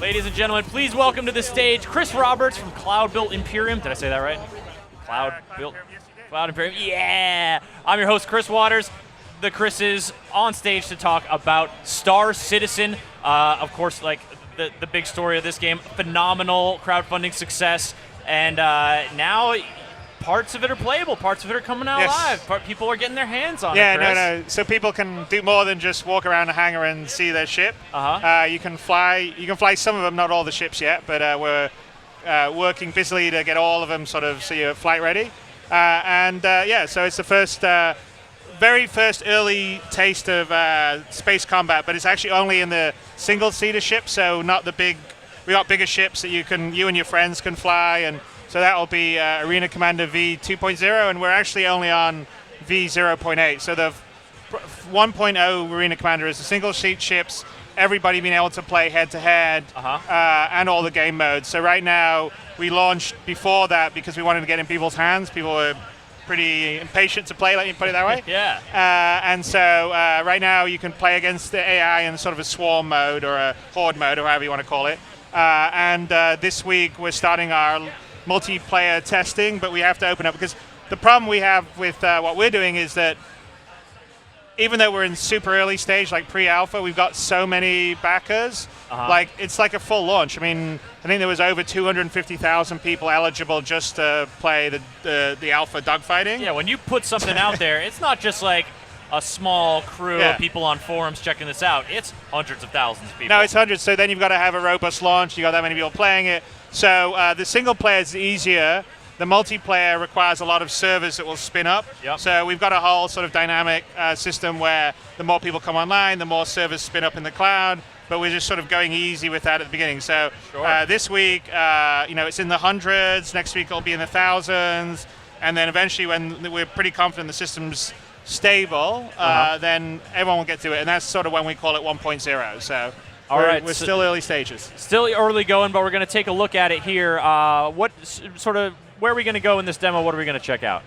Ladies and gentlemen, please welcome to the stage Chris Roberts from Cloud Built Imperium. Did I say that right? Cloud Imperium. Yeah! I'm your host, Chris Waters. The Chris is on stage to talk about Star Citizen. Of course, like the big story of this game, phenomenal crowdfunding success, and now parts of it are playable, parts of it are coming out live. People are getting their hands on it, Chris. No. So people can do more than just walk around a hangar and see their ship. You can fly some of them, not all the ships yet, but we're working busily to get all of them sort of so you're flight ready. So it's the very first early taste of space combat, but it's actually only in the single-seater ship, so not the big. We got bigger ships that you and your friends can fly, and so that will be Arena Commander V 2.0, and we're actually only on V 0.8. So the 1.0 Arena Commander is the single-seat ships, everybody being able to play head-to-head, and all the game modes. So right now, we launched before that because we wanted to get in people's hands. People were pretty impatient to play, let me put it that way. Right now you can play against the AI in sort of a swarm mode or a horde mode or however you want to call it. This week we're starting our multiplayer testing, but we have to open up because the problem we have with what we're doing is that even though we're in super early stage, like pre-alpha, we've got so many backers. Like it's like a full launch. I mean, I think there was over 250,000 people eligible just to play the alpha dogfighting. Yeah, when you put something out there, it's not just like a small crew of people on forums checking this out. It's hundreds of thousands of people. No, it's hundreds. So then you've got to have a robust launch. You got that many people playing it. So the single player is easier. The multiplayer requires a lot of servers that will spin up. So we've got a whole sort of dynamic system where the more people come online, the more servers spin up in the cloud. But we're just sort of going easy with that at the beginning. So this week, it's in the hundreds. Next week it'll be in the thousands. And then eventually, when we're pretty confident the system's stable, then everyone will get to it. And that's sort of when we call it 1.0. So we're still early stages. Still early going, but we're going to take a look at it here. Where are we going to go in this demo? What are we going to check out?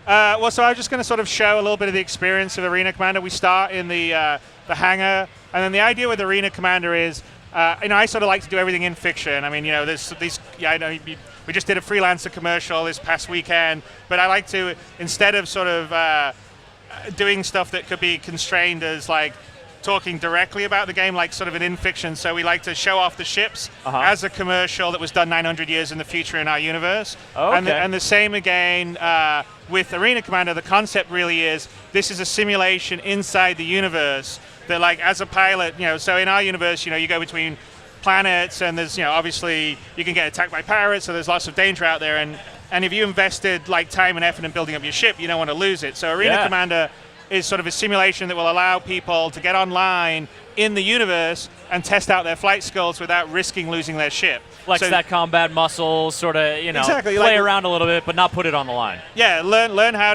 So I'm just going to sort of show a little bit of the experience of Arena Commander. We start in the hangar, and then the idea with Arena Commander is, I sort of like to do everything in fiction. I mean, there's these. We just did a freelancer commercial this past weekend, but I like to, instead of sort of doing stuff that could be constrained as like talking directly about the game, like sort of an in-fiction. So we like to show off the ships as a commercial that was done 900 years in the future in our universe. And the same again with Arena Commander. The concept really is this is a simulation inside the universe that, like, as a pilot, so in our universe, you go between planets, and there's, obviously you can get attacked by pirates, so there's lots of danger out there. And if you invested like time and effort in building up your ship, you don't want to lose it. So Arena Commander is sort of a simulation that will allow people to get online in the universe and test out their flight skills without risking losing their ship. Flex that combat muscle, sort of, play around a little bit, but not put it on the line. Yeah, learn how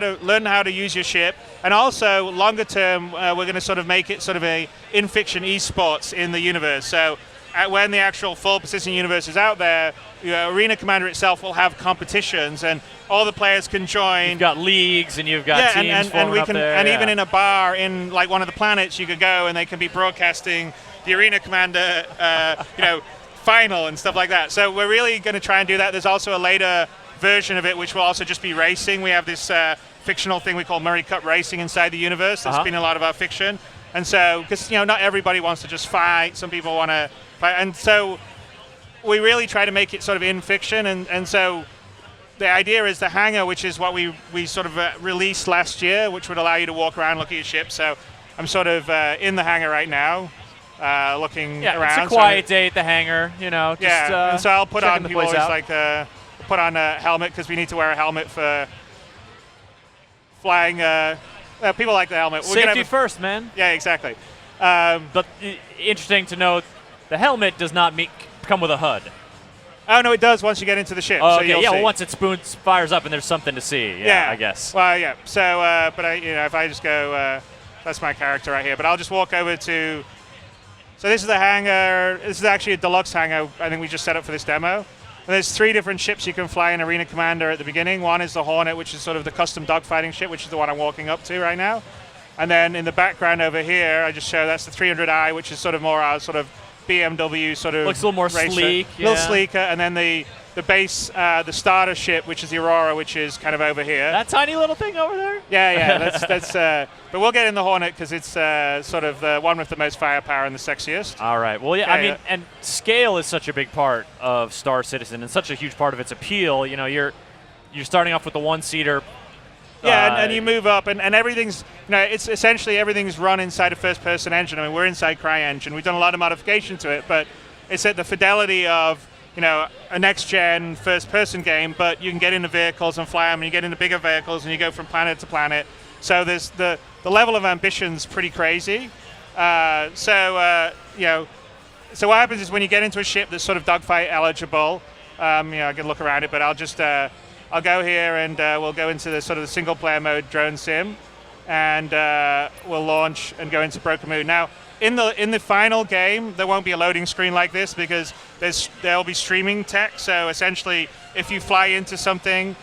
to use your ship, and also longer term, we're going to sort of make it sort of a in-fiction esports in the universe. So when the actual full persistent universe is out there, Arena Commander itself will have competitions, and all the players can join. You've got leagues, and you've got teams forming up there. And even in a bar in like one of the planets, you could go, and they can be broadcasting the Arena Commander, final and stuff like that. So we're really going to try and do that. There's also a later version of it, which will also just be racing. We have this fictional thing we call Murray Cup Racing inside the universe. That's been a lot of our fiction. And so, because not everybody wants to just fight. Some people want to fight, and so we really try to make it sort of in fiction. And so the idea is the hangar, which is what we sort of released last year, which would allow you to walk around, look at your ship. So I'm sort of in the hangar right now, looking around. It's a quiet day at the hangar, and so I'll put on, people always like put on a helmet because we need to wear a helmet for flying. People like the helmet. Safety first, man. Yeah, exactly. But interesting to note, the helmet does not come with a HUD. Oh, no, it does once you get into the ship. Oh, so okay. Well, once it fires up and there's something to see. Yeah, I guess. Well, yeah. So, but if I just go, that's my character right here. But I'll just walk over to. So this is the hangar. This is actually a deluxe hangar. I think we just set up for this demo. And there's 3 different ships you can fly in Arena Commander at the beginning. One is the Hornet, which is sort of the custom dogfighting ship, which is the one I'm walking up to right now. And then in the background over here, I just show that's the 300i, which is sort of more our sort of BMW sort of looks a little more racer. sleek, A little sleeker, and then the base, the starter ship, which is the Aurora, which is kind of over here. That tiny little thing over there? Yeah, that's. But we'll get in the Hornet because it's sort of the one with the most firepower and the sexiest. All right. Well, yeah. I mean, and scale is such a big part of Star Citizen and such a huge part of its appeal. You know, you're starting off with the one-seater. Yeah, and you move up, and everything's, it's essentially everything's run inside a first-person engine. I mean, we're inside CryEngine. We've done a lot of modification to it, but it's at the fidelity of, a next-gen first-person game, but you can get into vehicles and fly them, and you get into bigger vehicles, and you go from planet to planet. So there's the level of ambition's pretty crazy. So what happens is when you get into a ship that's sort of dogfight eligible, I can look around it, but I'll go here and we'll go into the sort of the single-player mode drone sim, and we'll launch and go into Broken Moon. Now, in the final game, there won't be a loading screen like this because there'll be streaming tech. So essentially, if you fly into something,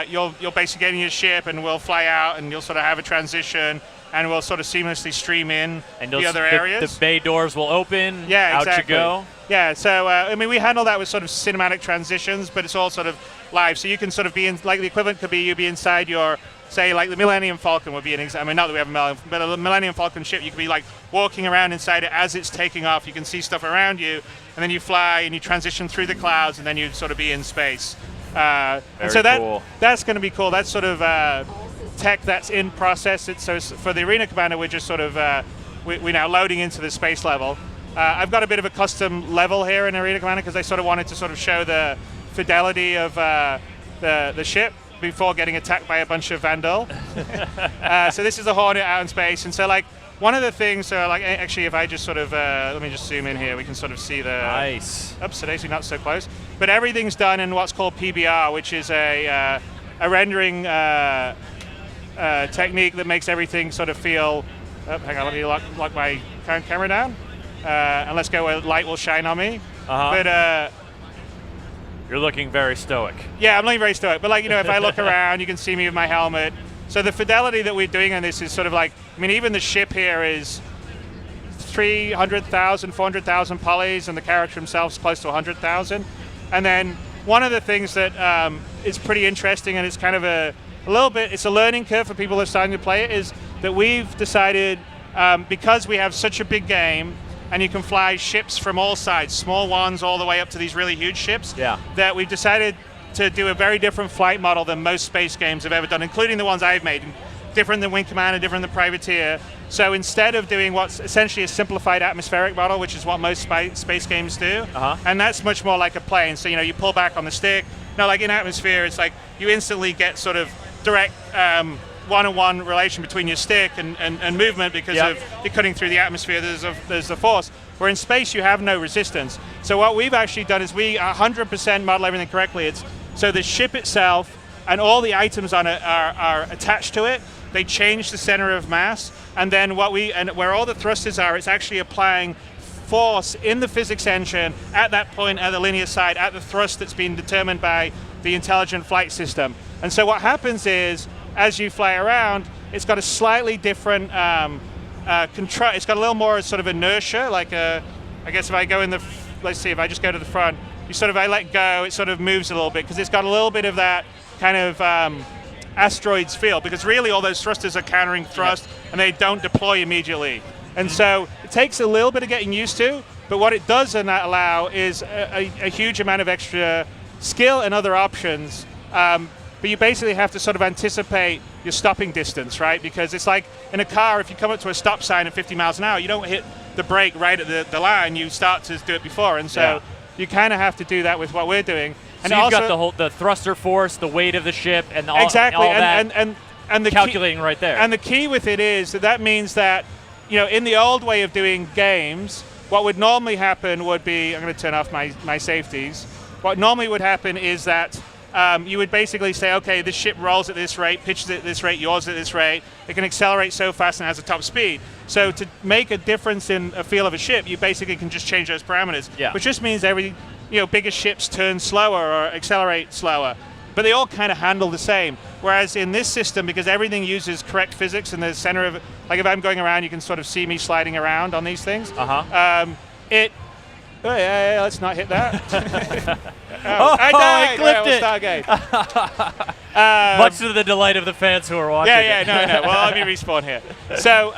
you'll basically get in your ship and we'll fly out and you'll sort of have a transition and we'll sort of seamlessly stream in and the other areas. The bay doors will open. Yeah, out exactly. you go. Yeah, so we handle that with sort of cinematic transitions, but it's all sort of live. So you can sort of be in, like the equivalent could be you be inside your, say, like the Millennium Falcon would be an example. I mean, not that we have a Millennium, but a Millennium Falcon ship, you could be like walking around inside it as it's taking off. You can see stuff around you, and then you fly and you transition through the clouds, and then you sort of be in space. And so cool. That's going to be cool. That's sort of tech that's in process. So for the Arena Commander, we're just sort of we're now loading into the space level. I've got a bit of a custom level here in Arena Commander because I sort of wanted to sort of show the fidelity of the ship before getting attacked by a bunch of Vandal. So this is a Hornet out in space, and so like one of the things, actually if I just sort of, let me just zoom in here, we can sort of see the... Nice. Oops, today's not so close. But everything's done in what's called PBR, which is a rendering technique that makes everything sort of feel... Oh, hang on, let me lock my camera down. And let's go where light will shine on me. But you're looking very stoic. Yeah, I'm looking very stoic. But if I look around, you can see me with my helmet. So the fidelity that we're doing on this is sort of like, even the ship here is 300,000, 400,000 polys, and the character himself is close to 100,000. And then one of the things that is pretty interesting, and it's kind of a little bit, it's a learning curve for people that are starting to play it, is that we've decided, because we have such a big game, and you can fly ships from all sides, small ones all the way up to these really huge ships, that we've decided to do a very different flight model than most space games have ever done, including the ones I've made. Different than Wing Commander, different than Privateer. So instead of doing what's essentially a simplified atmospheric model, which is what most space games do, and that's much more like a plane. So you pull back on the stick. No, like in Atmosphere, it's like you instantly get sort of direct one-on-one relation between your stick and movement because of you're cutting through the atmosphere. There's a force. Where in space you have no resistance. So what we've actually done is we 100% model everything correctly. So the ship itself and all the items on it are attached to it. They change the center of mass, and then where all the thrusters are, it's actually applying force in the physics engine at that point at the linear side, at the thrust that's been determined by the intelligent flight system. And so what happens is, as you fly around, it's got a slightly different control. It's got a little more sort of inertia. Like I guess if I go let's see, if I just go to the front, I let go, it sort of moves a little bit because it's got a little bit of that kind of asteroids feel, because really all those thrusters are countering thrust and they don't deploy immediately. And so it takes a little bit of getting used to, but what it does allow is a huge amount of extra skill and other options. But you basically have to sort of anticipate your stopping distance, right? Because it's like in a car, if you come up to a stop sign at 50 miles an hour, you don't hit the brake right at the line, you start to do it before. And so you kind of have to do that with what we're doing. And so you've got the thruster force, the weight of the ship, and all, exactly. all that and the calculating key, right there. And the key with it is that means that, in the old way of doing games, what would normally happen would be, I'm going to turn off my safeties. What normally would happen is that you would basically say, okay, this ship rolls at this rate, pitches at this rate, yaws at this rate. It can accelerate so fast and has a top speed. So to make a difference in a feel of a ship, you basically can just change those parameters, which just means bigger ships turn slower or accelerate slower. But they all kind of handle the same. Whereas in this system, because everything uses correct physics in the center of it, like if I'm going around, you can sort of see me sliding around on these things. Oh, yeah, let's not hit that. I died! clipped We'll it. start again. Much to the delight of the fans who are watching. No. Well, let me respawn here. So,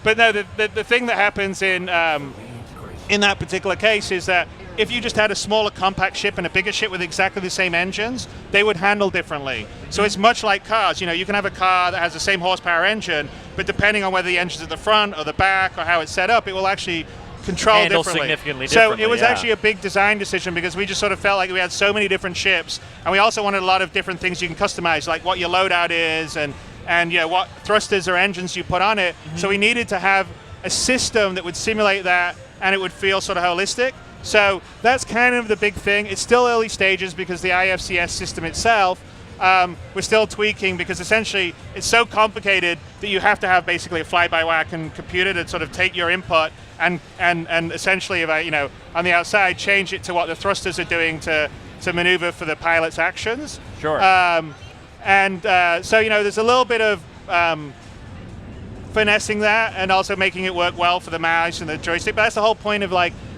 but no, the thing that happens in that particular case is that if you just had a smaller compact ship and a bigger ship with exactly the same engines, they would handle differently. So it's much like cars. You can have a car that has the same horsepower engine, but depending on whether the engine's at the front or the back or how it's set up, it will actually control Handle differently. significantly So differently, it was yeah. actually a big design decision because we just sort of felt like we had so many different ships, and we also wanted a lot of different things you can customize, like what your loadout is and what thrusters or engines you put on it. So we needed to have a system that would simulate that and it would feel sort of holistic. So that's kind of the big thing. It's still early stages because the IFCS system itself, we're still tweaking because essentially it's so complicated that you have to have basically a fly-by-wire computer to sort of take your input and essentially, on the outside, change it to what the thrusters are doing to maneuver for the pilot's actions. Sure. So, there's a little bit of finessing that and also making it work well for the mouse and the joystick. But that's the whole point of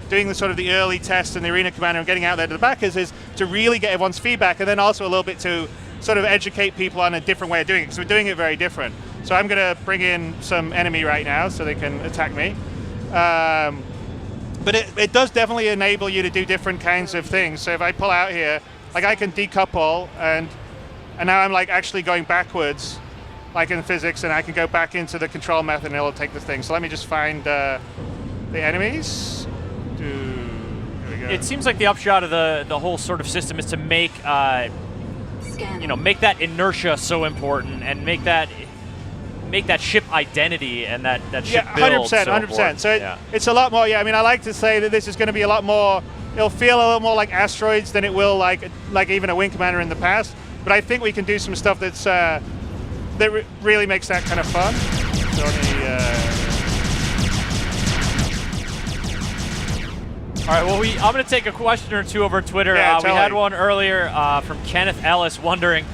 doing the sort of the early test and the Arena Commander and getting out there to the backers is to really get everyone's feedback, and then also a little bit to sort of educate people on a different way of doing it, because we're doing it very different. So I'm going to bring in some enemy right now so they can attack me. But it does definitely enable you to do different kinds of things. So if I pull out here, I can decouple, and now I'm actually going backwards, like in physics, and I can go back into the control method and it'll take the thing. So let me just find the enemies. Here we go. It seems like the upshot of the whole sort of system is to make make that inertia so important and make that ship identity and that ship build 100%, so 100%. important. So it's a lot more. Yeah, I like to say that this is going to be a lot more. It'll feel a little more like asteroids than it will like even a Wing Commander in the past. But I think we can do some stuff that's that really makes that kind of fun. So All right, well, I'm going to take a question or two over Twitter. Yeah, We had one earlier from Kenneth Ellis wondering,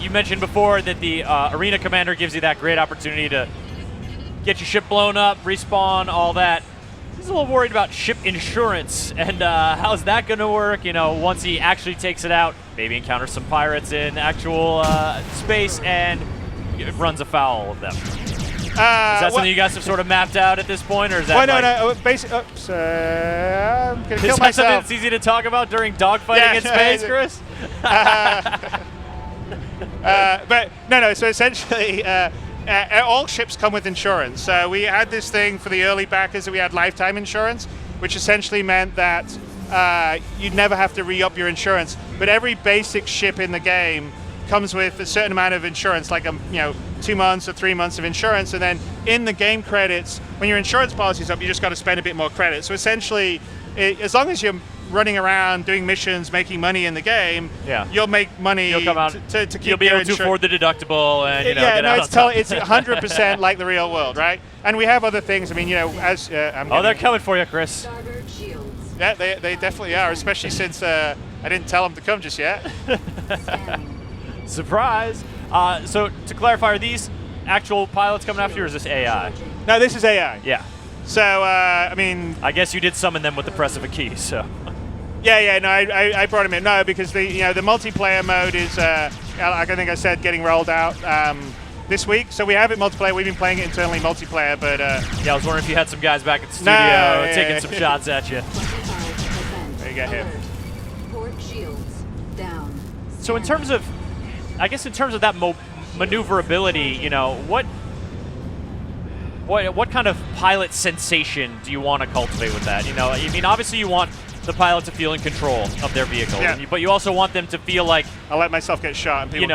you mentioned before that the Arena Commander gives you that great opportunity to get your ship blown up, respawn, all that. He's a little worried about ship insurance, and how's that going to work, once he actually takes it out, maybe encounters some pirates in actual space and runs afoul of them. Is that something you guys have sort of mapped out at this point, or is that? No. Basically, oops, I'm gonna kill Is that myself. something that's easy to talk about during dogfighting in space, Chris? But no. So essentially, all ships come with insurance. So we had this thing for the early backers that we had lifetime insurance, which essentially meant that you'd never have to re-up your insurance. But every basic ship in the game comes with a certain amount of insurance, like 2 months or 3 months of insurance, and then in the game credits, when your insurance policy's up, you just got to spend a bit more credit. So essentially, as long as you're running around doing missions, making money in the game, you'll make money. You'll come out to keep you'll be able to afford the deductible and get out. It's 100% like the real world, right? And we have other things. I mean, as they're coming for you, Chris. Yeah, they definitely are, especially since I didn't tell them to come just yet. Surprise! So to clarify, are these actual pilots coming after you, or is this AI? No, this is AI. Yeah. So I guess you did summon them with the press of a key. So. Yeah. No, I brought him in. No, because the multiplayer mode is I think I said getting rolled out this week. So we have it multiplayer. We've been playing it internally multiplayer, but I was wondering if you had some guys back at the studio taking some shots at you. There you go him. Port shields down. So in terms of that maneuverability, what kind of pilot sensation do you want to cultivate with that? I mean, obviously you want the pilot to feel in control of their vehicle, but you also want them to feel like I'll let myself get shot, and people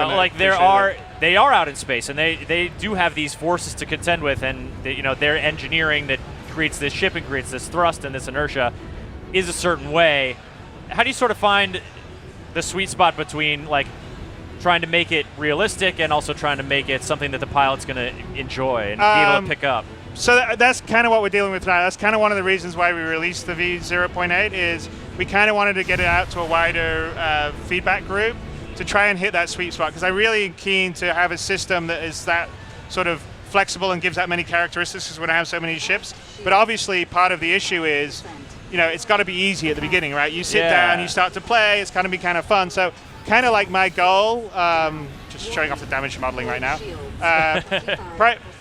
they are out in space, and they do have these forces to contend with, and their engineering that creates this ship and creates this thrust and this inertia is a certain way. How do you sort of find the sweet spot between trying to make it realistic and also trying to make it something that the pilot's going to enjoy and be able to pick up? So that's kind of what we're dealing with tonight. That's kind of one of the reasons why we released the V0.8 is we kind of wanted to get it out to a wider feedback group to try and hit that sweet spot, because I'm really keen to have a system that is that sort of flexible and gives that many characteristics, because we're going to have so many ships. But obviously part of the issue is it's got to be easy at the beginning, right? You sit Yeah. down, you start to play, it's going to be kind of fun. So kind of like my goal, just showing off the damage modeling right now.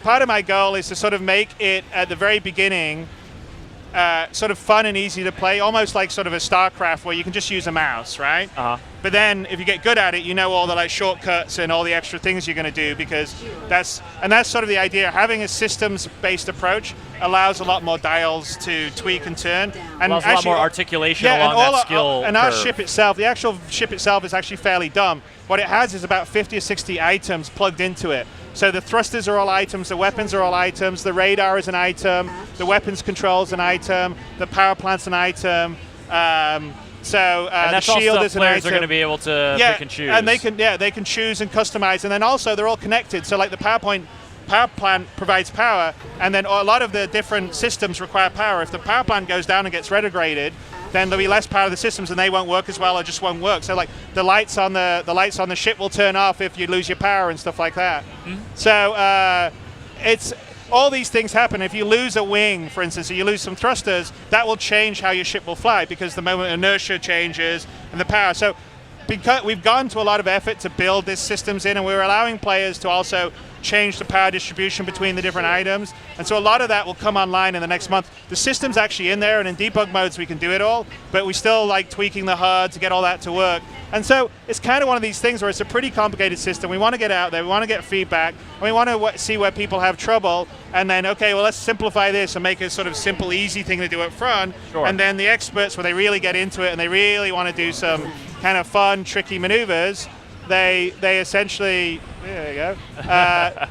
Part of my goal is to sort of make it at the very beginning sort of fun and easy to play, almost like sort of a StarCraft where you can just use a mouse, right? But then if you get good at it, you know all the like shortcuts and all the extra things you're going to do, because that's sort of the idea. Having a systems-based approach allows a lot more dials to tweak and turn, and allows a lot more articulation along that skill and our curve. ship itself, the actual ship itself, is actually fairly dumb. What it has is about 50 or 60 items plugged into it. So the thrusters are all items, the weapons are all items, the radar is an item, the weapons control is an item, the power plant's an item. And the that's all shield stuff is an players item. are going to be able to pick and choose. And they can choose and customize, and then also they're all connected. So like the power plant provides power, and then a lot of the different systems require power. If the power plant goes down and gets retrograded, then there'll be less power of the systems, and they won't work as well, or just won't work. So like the lights on the ship will turn off if you lose your power and stuff like that. So it's all these things happen. If you lose a wing, for instance, or you lose some thrusters, that will change how your ship will fly, because the moment inertia changes and the power. So because we've gone to a lot of effort to build these systems in, and we're allowing players to also change the power distribution between the different items, and so a lot of that will come online in the next month. The system's actually in there, and in debug modes we can do it all, but we still like tweaking the HUD to get all that to work. And so it's kind of one of these things where it's a pretty complicated system. We want to get out there, we want to get feedback, and we want to see where people have trouble, and then, okay, well, let's simplify this and make it a sort of simple, easy thing to do up front. Sure. And then the experts, where they really get into it and they really want to do some kind of fun, tricky maneuvers, they essentially, there you go,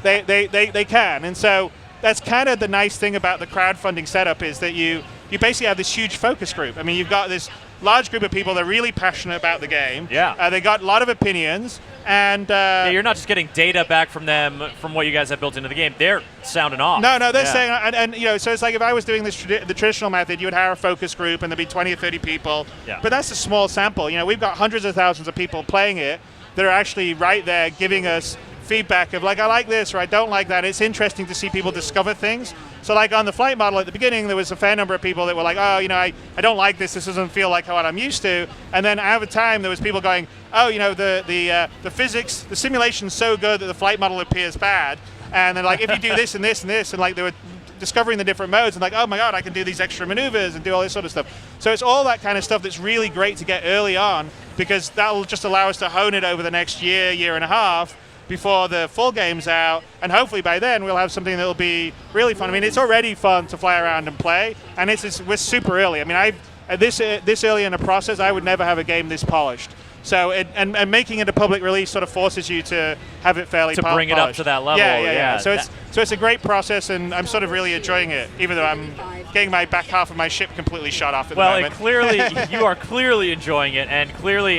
they can. And so that's kind of the nice thing about the crowdfunding setup, is that you basically have this huge focus group. I mean, you've got this large group of people that are really passionate about the game. Yeah. They got a lot of opinions, and You're not just getting data back from them from what you guys have built into the game. They're sounding off. No, they're saying, and so it's like if I was doing this the traditional method, you would hire a focus group, and there'd be 20 or 30 people. Yeah. But that's a small sample. We've got hundreds of thousands of people playing it that are actually right there giving us feedback of like, I like this or I don't like that. It's interesting to see people discover things. So like on the flight model at the beginning, there was a fair number of people that were like, oh, I don't like this. This doesn't feel like what I'm used to. And then over time, there was people going, oh, the physics, the simulation's so good that the flight model appears bad. And then like, if you do this and this and this, and like they were discovering the different modes and like, oh my God, I can do these extra maneuvers and do all this sort of stuff. So it's all that kind of stuff that's really great to get early on, because that will just allow us to hone it over the next year and a half before the full game's out, and hopefully by then we'll have something that will be really fun. I mean, it's already fun to fly around and play, and we're super early. I mean, this early in the process, I would never have a game this polished. So and making it a public release sort of forces you to have it fairly to bring it up to that level. Yeah. So it's a great process, and I'm sort of really enjoying it, even though I'm getting my back half of my ship completely shot off at the moment. Clearly, you are clearly enjoying it, and clearly,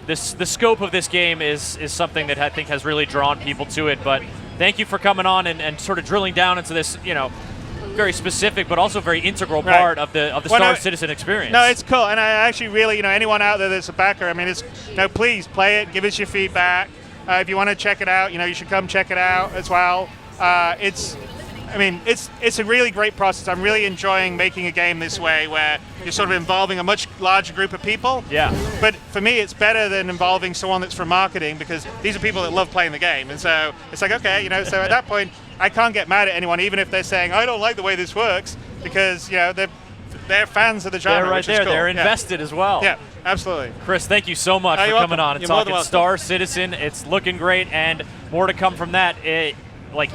the scope of this game is something that I think has really drawn people to it. But thank you for coming on and sort of drilling down into this, very specific but also very integral part of the Star Citizen experience. No, it's cool, and I actually really, anyone out there that's a backer, I mean, it's, please play it, give us your feedback. If you want to check it out, you should come check it out as well. It's a really great process. I'm really enjoying making a game this way, where you're sort of involving a much larger group of people. Yeah. But for me, it's better than involving someone that's from marketing, because these are people that love playing the game. And so it's like, okay, so at that point, I can't get mad at anyone, even if they're saying, I don't like the way this works, because, they're fans of the genre. They're right which is there. cool. They're invested as well. Yeah, absolutely. Chris, thank you so much for you're coming welcome. on and You're more than talking welcome. Star Citizen. It's looking great, and more to come from that.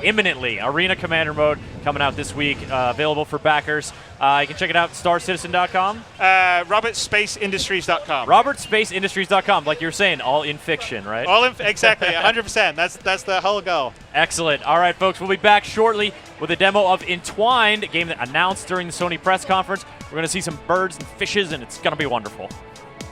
Imminently. Arena Commander mode coming out this week, available for backers. You can check it out at starcitizen.com. RobertSpaceIndustries.com. RobertSpaceIndustries.com, like you were saying, all in fiction, right? Exactly, 100%. That's the whole goal. Excellent. All right, folks, we'll be back shortly with a demo of Entwined, a game that announced during the Sony press conference. We're going to see some birds and fishes, and it's going to be wonderful.